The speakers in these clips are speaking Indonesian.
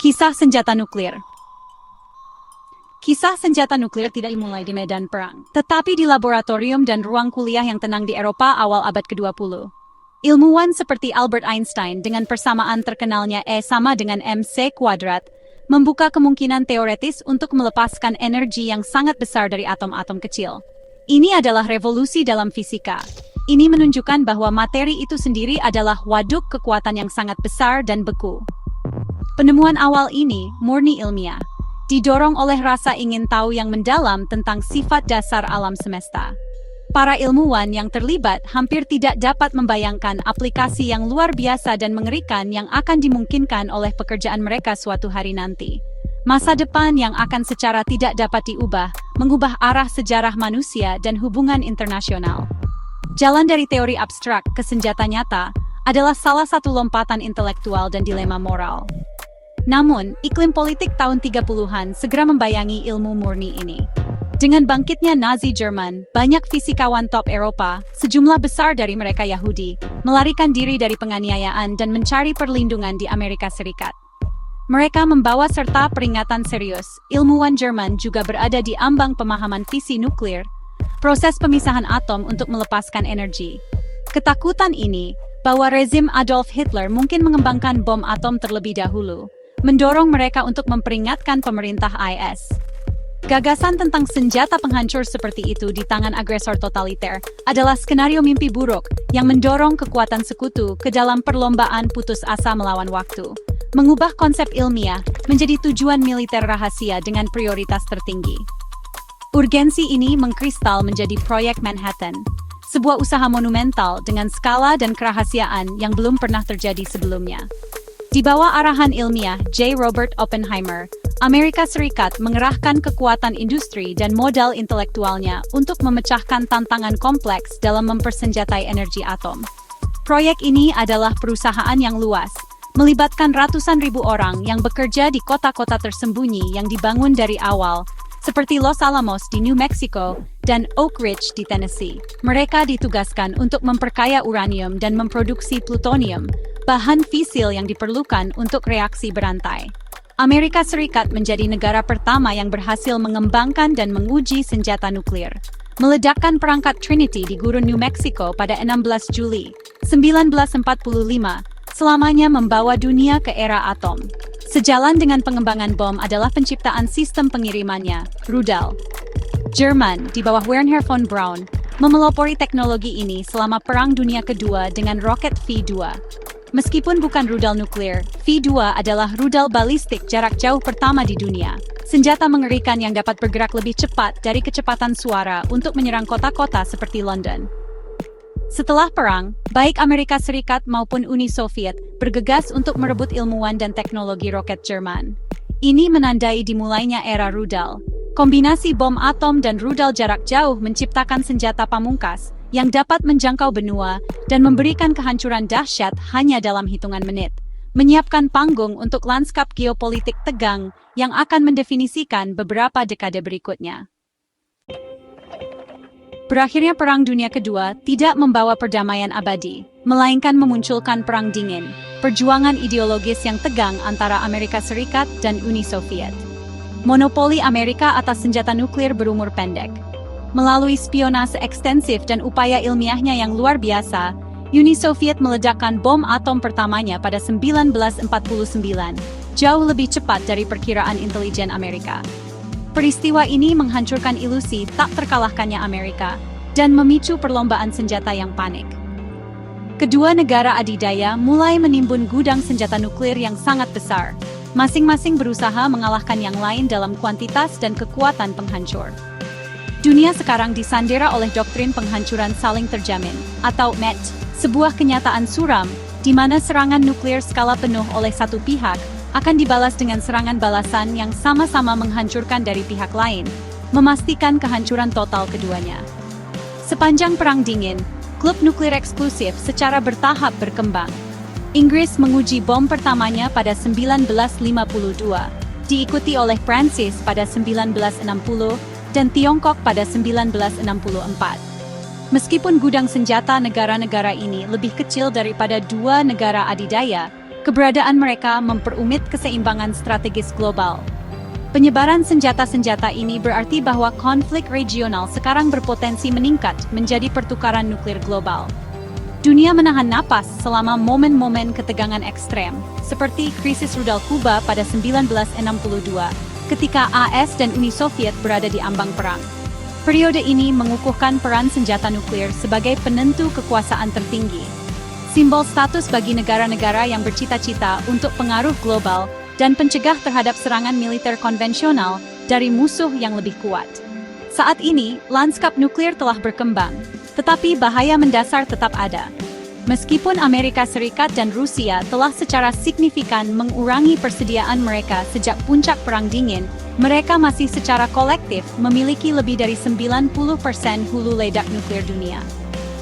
Kisah senjata nuklir. Kisah senjata nuklir tidak dimulai di medan perang, tetapi di laboratorium dan ruang kuliah yang tenang di Eropa awal abad ke-20. Ilmuwan seperti Albert Einstein dengan persamaan terkenalnya E sama dengan mc kuadrat, membuka kemungkinan teoretis untuk melepaskan energi yang sangat besar dari atom-atom kecil. Ini adalah revolusi dalam fisika. Ini menunjukkan bahwa materi itu sendiri adalah waduk kekuatan yang sangat besar dan beku. Penemuan awal ini murni ilmiah, didorong oleh rasa ingin tahu yang mendalam tentang sifat dasar alam semesta. Para ilmuwan yang terlibat hampir tidak dapat membayangkan aplikasi yang luar biasa dan mengerikan yang akan dimungkinkan oleh pekerjaan mereka suatu hari nanti. Masa depan yang akan secara tidak dapat diubah, mengubah arah sejarah manusia dan hubungan internasional. Jalan dari teori abstrak ke senjata nyata adalah salah satu lompatan intelektual dan dilema moral. Namun, iklim politik tahun 30-an segera membayangi ilmu murni ini. Dengan bangkitnya Nazi Jerman, banyak fisikawan top Eropa, sejumlah besar dari mereka Yahudi, melarikan diri dari penganiayaan dan mencari perlindungan di Amerika Serikat. Mereka membawa serta peringatan serius, ilmuwan Jerman juga berada di ambang pemahaman fisi nuklir, proses pemisahan atom untuk melepaskan energi. Ketakutan ini, bahwa rezim Adolf Hitler mungkin mengembangkan bom atom terlebih dahulu, mendorong mereka untuk memperingatkan pemerintah IS. Gagasan tentang senjata penghancur seperti itu di tangan agresor totaliter adalah skenario mimpi buruk yang mendorong kekuatan sekutu ke dalam perlombaan putus asa melawan waktu, mengubah konsep ilmiah menjadi tujuan militer rahasia dengan prioritas tertinggi. Urgensi ini mengkristal menjadi proyek Manhattan, sebuah usaha monumental dengan skala dan kerahasiaan yang belum pernah terjadi sebelumnya. Di bawah arahan ilmiah J. Robert Oppenheimer, Amerika Serikat mengerahkan kekuatan industri dan modal intelektualnya untuk memecahkan tantangan kompleks dalam mempersenjatai energi atom. Proyek ini adalah perusahaan yang luas, melibatkan ratusan ribu orang yang bekerja di kota-kota tersembunyi yang dibangun dari awal, seperti Los Alamos di New Mexico dan Oak Ridge di Tennessee. Mereka ditugaskan untuk memperkaya uranium dan memproduksi plutonium, bahan fisil yang diperlukan untuk reaksi berantai. Amerika Serikat menjadi negara pertama yang berhasil mengembangkan dan menguji senjata nuklir, meledakkan perangkat Trinity di gurun New Mexico pada 16 Juli 1945, selamanya membawa dunia ke era atom. Sejalan dengan pengembangan bom adalah penciptaan sistem pengirimannya, rudal. Jerman, di bawah Wernher von Braun, memelopori teknologi ini selama Perang Dunia Kedua dengan roket V2. Meskipun bukan rudal nuklir, V2 adalah rudal balistik jarak jauh pertama di dunia. Senjata mengerikan yang dapat bergerak lebih cepat dari kecepatan suara untuk menyerang kota-kota seperti London. Setelah perang, baik Amerika Serikat maupun Uni Soviet bergegas untuk merebut ilmuwan dan teknologi roket Jerman. Ini menandai dimulainya era rudal. Kombinasi bom atom dan rudal jarak jauh menciptakan senjata pamungkas yang dapat menjangkau benua dan memberikan kehancuran dahsyat hanya dalam hitungan menit, menyiapkan panggung untuk lanskap geopolitik tegang yang akan mendefinisikan beberapa dekade berikutnya. Berakhirnya Perang Dunia Kedua tidak membawa perdamaian abadi, melainkan memunculkan Perang Dingin, perjuangan ideologis yang tegang antara Amerika Serikat dan Uni Soviet. Monopoli Amerika atas senjata nuklir berumur pendek. Melalui spionase ekstensif dan upaya ilmiahnya yang luar biasa, Uni Soviet meledakkan bom atom pertamanya pada 1949, jauh lebih cepat dari perkiraan intelijen Amerika. Peristiwa ini menghancurkan ilusi tak terkalahkannya Amerika dan memicu perlombaan senjata yang panik. Kedua negara adidaya mulai menimbun gudang senjata nuklir yang sangat besar, masing-masing berusaha mengalahkan yang lain dalam kuantitas dan kekuatan penghancur. Dunia sekarang disandera oleh doktrin penghancuran saling terjamin, atau MET, sebuah kenyataan suram, di mana serangan nuklir skala penuh oleh satu pihak akan dibalas dengan serangan balasan yang sama-sama menghancurkan dari pihak lain, memastikan kehancuran total keduanya. Sepanjang Perang Dingin, klub nuklir eksklusif secara bertahap berkembang. Inggris menguji bom pertamanya pada 1952, diikuti oleh Prancis pada 1960, dan Tiongkok pada 1964. Meskipun gudang senjata negara-negara ini lebih kecil daripada dua negara adidaya, Keberadaan mereka memperumit keseimbangan strategis global. Penyebaran senjata-senjata ini berarti bahwa konflik regional sekarang berpotensi meningkat menjadi pertukaran nuklir global. Dunia menahan napas selama momen-momen ketegangan ekstrem, seperti krisis rudal Kuba pada 1962, ketika AS dan Uni Soviet berada di ambang perang. Periode ini mengukuhkan peran senjata nuklir sebagai penentu kekuasaan tertinggi, simbol status bagi negara-negara yang bercita-cita untuk pengaruh global dan pencegah terhadap serangan militer konvensional dari musuh yang lebih kuat. Saat ini, lanskap nuklir telah berkembang, tetapi bahaya mendasar tetap ada. Meskipun Amerika Serikat dan Rusia telah secara signifikan mengurangi persediaan mereka sejak puncak Perang Dingin, mereka masih secara kolektif memiliki lebih dari 90% hulu ledak nuklir dunia.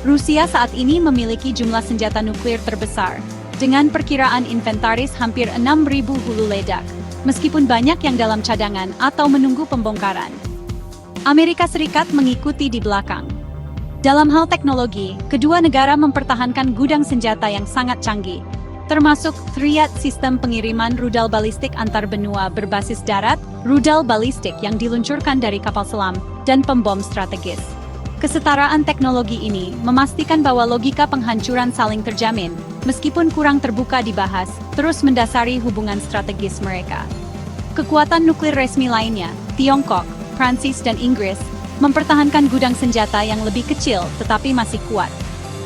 Rusia saat ini memiliki jumlah senjata nuklir terbesar, dengan perkiraan inventaris hampir 6.000 hulu ledak, meskipun banyak yang dalam cadangan atau menunggu pembongkaran. Amerika Serikat mengikuti di belakang. Dalam hal teknologi, kedua negara mempertahankan gudang senjata yang sangat canggih, termasuk Triad sistem pengiriman rudal balistik antar benua berbasis darat, rudal balistik yang diluncurkan dari kapal selam, dan pembom strategis. Kesetaraan teknologi ini memastikan bahwa logika penghancuran saling terjamin, meskipun kurang terbuka dibahas, terus mendasari hubungan strategis mereka. Kekuatan nuklir resmi lainnya, Tiongkok, Prancis dan Inggris, mempertahankan gudang senjata yang lebih kecil tetapi masih kuat.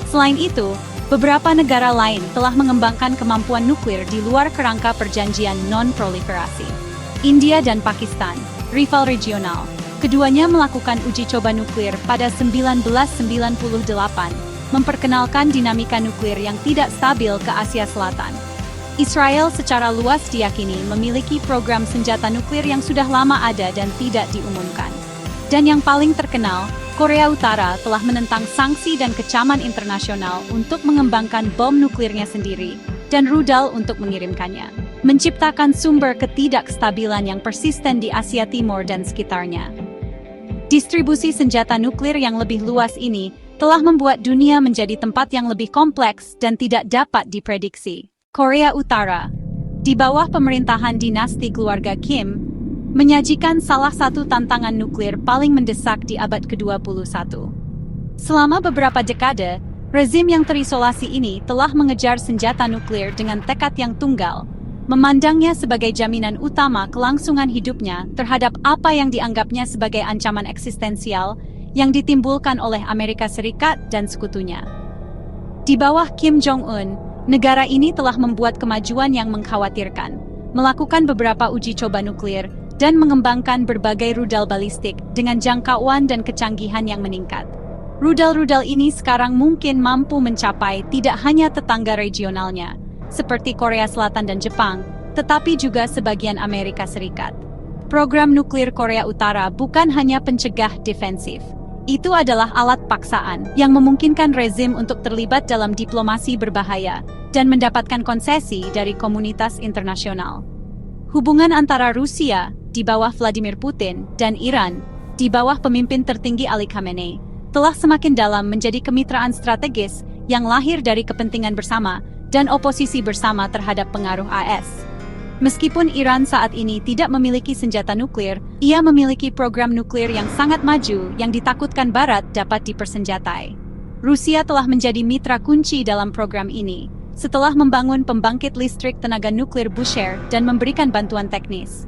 Selain itu, beberapa negara lain telah mengembangkan kemampuan nuklir di luar kerangka perjanjian non-proliferasi. India dan Pakistan, rival regional, keduanya melakukan uji coba nuklir pada 1998, memperkenalkan dinamika nuklir yang tidak stabil ke Asia Selatan. Israel secara luas diyakini memiliki program senjata nuklir yang sudah lama ada dan tidak diumumkan. Dan yang paling terkenal, Korea Utara telah menentang sanksi dan kecaman internasional untuk mengembangkan bom nuklirnya sendiri dan rudal untuk mengirimkannya, menciptakan sumber ketidakstabilan yang persisten di Asia Timur dan sekitarnya. Distribusi senjata nuklir yang lebih luas ini telah membuat dunia menjadi tempat yang lebih kompleks dan tidak dapat diprediksi. Korea Utara, di bawah pemerintahan dinasti keluarga Kim, menyajikan salah satu tantangan nuklir paling mendesak di abad ke-21. Selama beberapa dekade, rezim yang terisolasi ini telah mengejar senjata nuklir dengan tekad yang tunggal, memandangnya sebagai jaminan utama kelangsungan hidupnya terhadap apa yang dianggapnya sebagai ancaman eksistensial yang ditimbulkan oleh Amerika Serikat dan sekutunya. Di bawah Kim Jong-un, negara ini telah membuat kemajuan yang mengkhawatirkan, melakukan beberapa uji coba nuklir, dan mengembangkan berbagai rudal balistik dengan jangkauan dan kecanggihan yang meningkat. Rudal-rudal ini sekarang mungkin mampu mencapai tidak hanya tetangga regionalnya, seperti Korea Selatan dan Jepang, tetapi juga sebagian Amerika Serikat. Program nuklir Korea Utara bukan hanya pencegah defensif. Itu adalah alat paksaan yang memungkinkan rezim untuk terlibat dalam diplomasi berbahaya dan mendapatkan konsesi dari komunitas internasional. Hubungan antara Rusia, di bawah Vladimir Putin, dan Iran, di bawah pemimpin tertinggi Ali Khamenei, telah semakin dalam menjadi kemitraan strategis yang lahir dari kepentingan bersama dan oposisi bersama terhadap pengaruh AS. Meskipun Iran saat ini tidak memiliki senjata nuklir, ia memiliki program nuklir yang sangat maju yang ditakutkan Barat dapat dipersenjatai. Rusia telah menjadi mitra kunci dalam program ini, setelah membangun pembangkit listrik tenaga nuklir Bushehr dan memberikan bantuan teknis.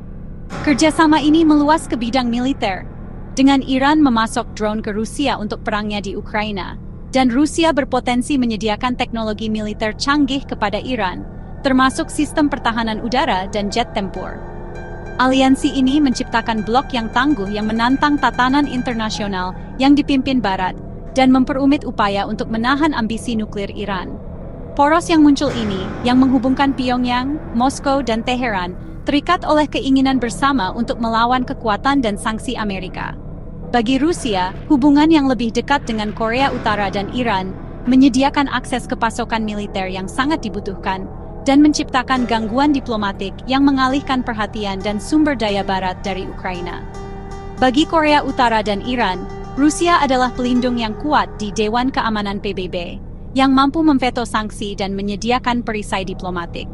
Kerjasama ini meluas ke bidang militer, dengan Iran memasok drone ke Rusia untuk perangnya di Ukraina, dan Rusia berpotensi menyediakan teknologi militer canggih kepada Iran, termasuk sistem pertahanan udara dan jet tempur. Aliansi ini menciptakan blok yang tangguh yang menantang tatanan internasional yang dipimpin Barat, dan memperumit upaya untuk menahan ambisi nuklir Iran. Poros yang muncul ini, yang menghubungkan Pyongyang, Moskow, dan Teheran, terikat oleh keinginan bersama untuk melawan kekuatan dan sanksi Amerika. Bagi Rusia, hubungan yang lebih dekat dengan Korea Utara dan Iran menyediakan akses ke pasokan militer yang sangat dibutuhkan dan menciptakan gangguan diplomatik yang mengalihkan perhatian dan sumber daya Barat dari Ukraina. Bagi Korea Utara dan Iran, Rusia adalah pelindung yang kuat di Dewan Keamanan PBB, yang mampu memveto sanksi dan menyediakan perisai diplomatik.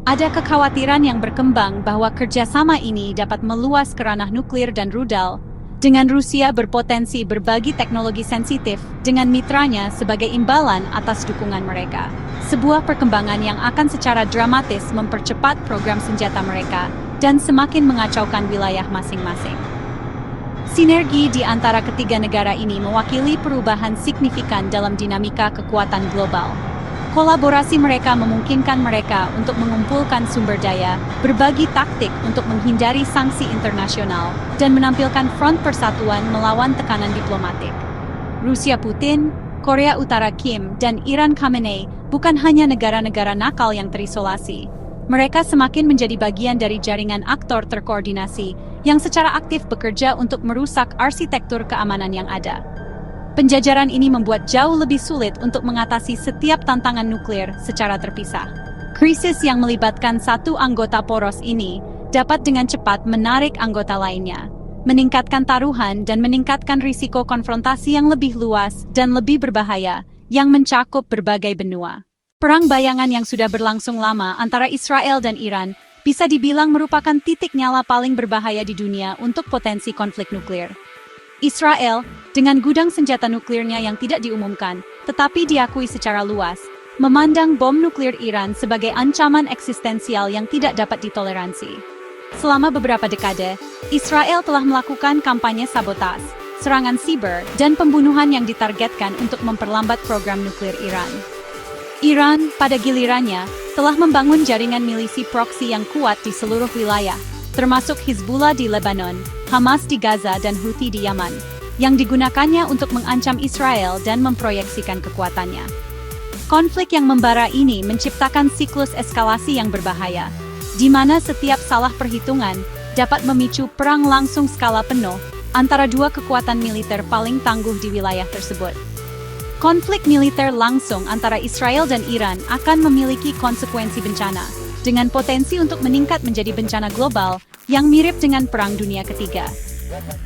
Ada kekhawatiran yang berkembang bahwa kerjasama ini dapat meluas ke ranah nuklir dan rudal, dengan Rusia berpotensi berbagi teknologi sensitif dengan mitranya sebagai imbalan atas dukungan mereka. Sebuah perkembangan yang akan secara dramatis mempercepat program senjata mereka dan semakin mengacaukan wilayah masing-masing. Sinergi di antara ketiga negara ini mewakili perubahan signifikan dalam dinamika kekuatan global. Kolaborasi mereka memungkinkan mereka untuk mengumpulkan sumber daya, berbagi taktik untuk menghindari sanksi internasional, dan menampilkan front persatuan melawan tekanan diplomatik. Rusia Putin, Korea Utara Kim, dan Iran Khamenei bukan hanya negara-negara nakal yang terisolasi. Mereka semakin menjadi bagian dari jaringan aktor terkoordinasi yang secara aktif bekerja untuk merusak arsitektur keamanan yang ada. Penjajaran ini membuat jauh lebih sulit untuk mengatasi setiap tantangan nuklir secara terpisah. Krisis yang melibatkan satu anggota poros ini dapat dengan cepat menarik anggota lainnya, meningkatkan taruhan dan meningkatkan risiko konfrontasi yang lebih luas dan lebih berbahaya yang mencakup berbagai benua. Perang bayangan yang sudah berlangsung lama antara Israel dan Iran bisa dibilang merupakan titik nyala paling berbahaya di dunia untuk potensi konflik nuklir. Israel, dengan gudang senjata nuklirnya yang tidak diumumkan, tetapi diakui secara luas, memandang bom nuklir Iran sebagai ancaman eksistensial yang tidak dapat ditoleransi. Selama beberapa dekade, Israel telah melakukan kampanye sabotas, serangan siber, dan pembunuhan yang ditargetkan untuk memperlambat program nuklir Iran. Iran, pada gilirannya, telah membangun jaringan milisi proksi yang kuat di seluruh wilayah, termasuk Hizbullah di Lebanon, Hamas di Gaza dan Houthi di Yaman, yang digunakannya untuk mengancam Israel dan memproyeksikan kekuatannya. Konflik yang membara ini menciptakan siklus eskalasi yang berbahaya, di mana setiap salah perhitungan dapat memicu perang langsung skala penuh antara dua kekuatan militer paling tangguh di wilayah tersebut. Konflik militer langsung antara Israel dan Iran akan memiliki konsekuensi bencana, dengan potensi untuk meningkat menjadi bencana global yang mirip dengan Perang Dunia Ketiga.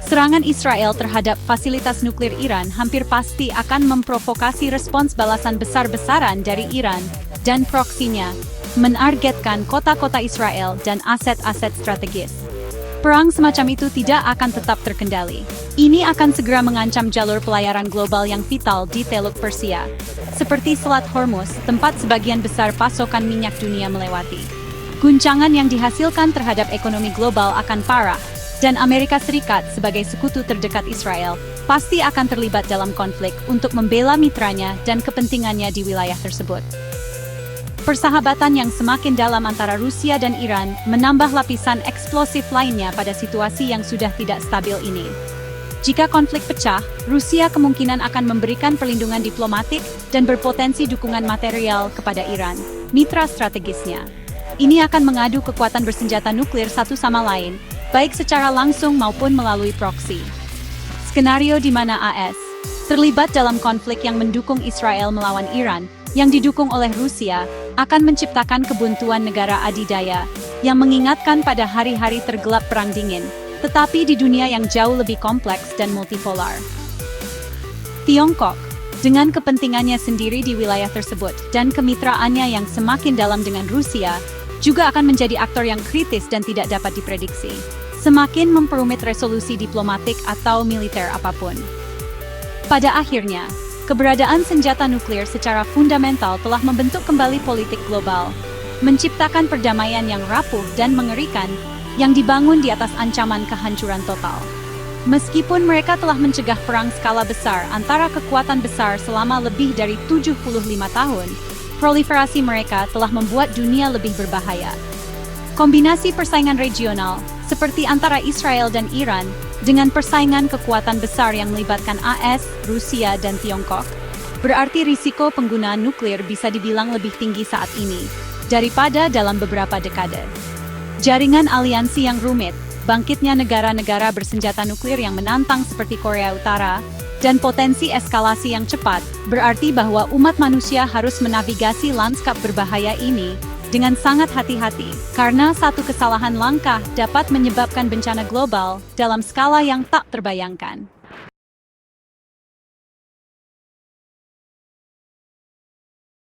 Serangan Israel terhadap fasilitas nuklir Iran hampir pasti akan memprovokasi respons balasan besar-besaran dari Iran dan proksinya, menargetkan kota-kota Israel dan aset-aset strategis. Perang semacam itu tidak akan tetap terkendali. Ini akan segera mengancam jalur pelayaran global yang vital di Teluk Persia, seperti Selat Hormuz, tempat sebagian besar pasokan minyak dunia melewati. Guncangan yang dihasilkan terhadap ekonomi global akan parah, dan Amerika Serikat sebagai sekutu terdekat Israel pasti akan terlibat dalam konflik untuk membela mitranya dan kepentingannya di wilayah tersebut. Persahabatan yang semakin dalam antara Rusia dan Iran menambah lapisan eksplosif lainnya pada situasi yang sudah tidak stabil ini. Jika konflik pecah, Rusia kemungkinan akan memberikan perlindungan diplomatik dan berpotensi dukungan material kepada Iran, mitra strategisnya. Ini akan mengadu kekuatan bersenjata nuklir satu sama lain, baik secara langsung maupun melalui proksi. Skenario di mana AS terlibat dalam konflik yang mendukung Israel melawan Iran, yang didukung oleh Rusia, akan menciptakan kebuntuan negara adidaya yang mengingatkan pada hari-hari tergelap Perang Dingin, tetapi di dunia yang jauh lebih kompleks dan multipolar. Tiongkok, dengan kepentingannya sendiri di wilayah tersebut dan kemitraannya yang semakin dalam dengan Rusia, juga akan menjadi aktor yang kritis dan tidak dapat diprediksi, semakin memperumit resolusi diplomatik atau militer apapun. Pada akhirnya, keberadaan senjata nuklir secara fundamental telah membentuk kembali politik global, menciptakan perdamaian yang rapuh dan mengerikan, yang dibangun di atas ancaman kehancuran total. Meskipun mereka telah mencegah perang skala besar antara kekuatan besar selama lebih dari 75 tahun, proliferasi mereka telah membuat dunia lebih berbahaya. Kombinasi persaingan regional, seperti antara Israel dan Iran, dengan persaingan kekuatan besar yang melibatkan AS, Rusia, dan Tiongkok, berarti risiko penggunaan nuklir bisa dibilang lebih tinggi saat ini daripada dalam beberapa dekade. Jaringan aliansi yang rumit, bangkitnya negara-negara bersenjata nuklir yang menantang seperti Korea Utara, dan potensi eskalasi yang cepat, berarti bahwa umat manusia harus menavigasi lanskap berbahaya ini dengan sangat hati-hati, karena satu kesalahan langkah dapat menyebabkan bencana global dalam skala yang tak terbayangkan.